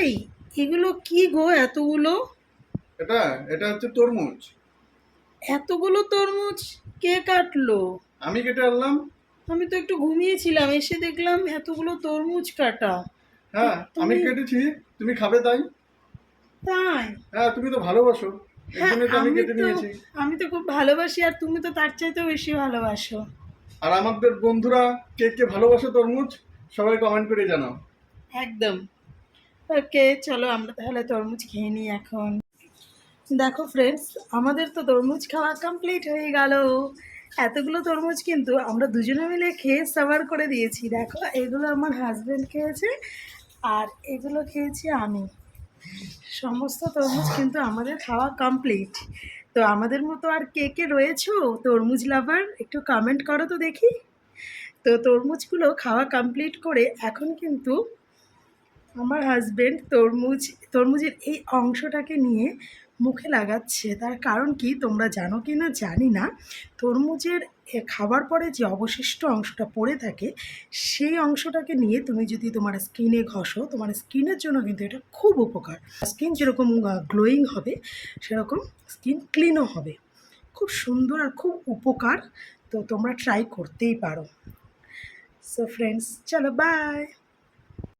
এই এগুলো কি গো এতগুলো? এটা এটা হচ্ছে তরমুজ। এতগুলো তরমুজ কে কাটলো? আমি কেটে আনলাম। আমি তো একটু ঘুমিয়েছিলাম, এসে দেখলাম এতগুলো তরমুজ কাটা। তো হ্যাঁ, আমি তুমি? কেটেছি। তুমি খাবে তাই। তাই? হ্যাঁ, তুমি তো ভালোবাসো, এর হ্যাঁ, জন্যই তো আমি আমি কেটে তো নিয়েছি। আমি তো খুব ভালোবাসি, আর তুমি তো তার চাইতেও বেশি ভালোবাসো। আর আমাদের বন্ধুরা কে কে ভালোবাসে তরমুজ, সবাই কমেন্ট করে জানাও। একদম। ওকে, চলো আমরা তাহলে তরমুজ খেয়ে নিই এখন। দেখো ফ্রেন্ডস, আমাদের তো তরমুজ খাওয়া কমপ্লিট হয়ে গেল। এতগুলো তরমুজ কিন্তু আমরা দুজনে মিলে খেয়ে সাভার করে দিয়েছি। দেখো, এগুলো আমার হাজব্যান্ড খেয়েছে, আর এগুলো খেয়েছি আমি। সমস্ত তরমুজ কিন্তু আমাদের খাওয়া কমপ্লিট। তো আমাদের মতো আর কে কে রয়েছো তরমুজ লাভার, একটু কমেন্ট করো তো দেখি। তো তরমুজগুলো খাওয়া কমপ্লিট করে এখন কিন্তু আমার হাজবেন্ড তরমুজের এই অংশটাকে নিয়ে মুখে লাগাচ্ছে। তার কারণ কি তোমরা জানো কি না জানি না, তরমুজের খাবার পরে যে অবশিষ্ট অংশটা পড়ে থাকে, সেই অংশটাকে নিয়ে তুমি যদি তোমার স্কিনে ঘষো, তোমার স্কিনের জন্য কিন্তু এটা খুব উপকার। স্কিন যেরকম গ্লোয়িং হবে, সেরকম স্কিন ক্লিনও হবে। খুব সুন্দর আর খুব উপকার। তো তোমরা ট্রাই করতেই পারো। সো ফ্রেন্ডস, চলো বাই।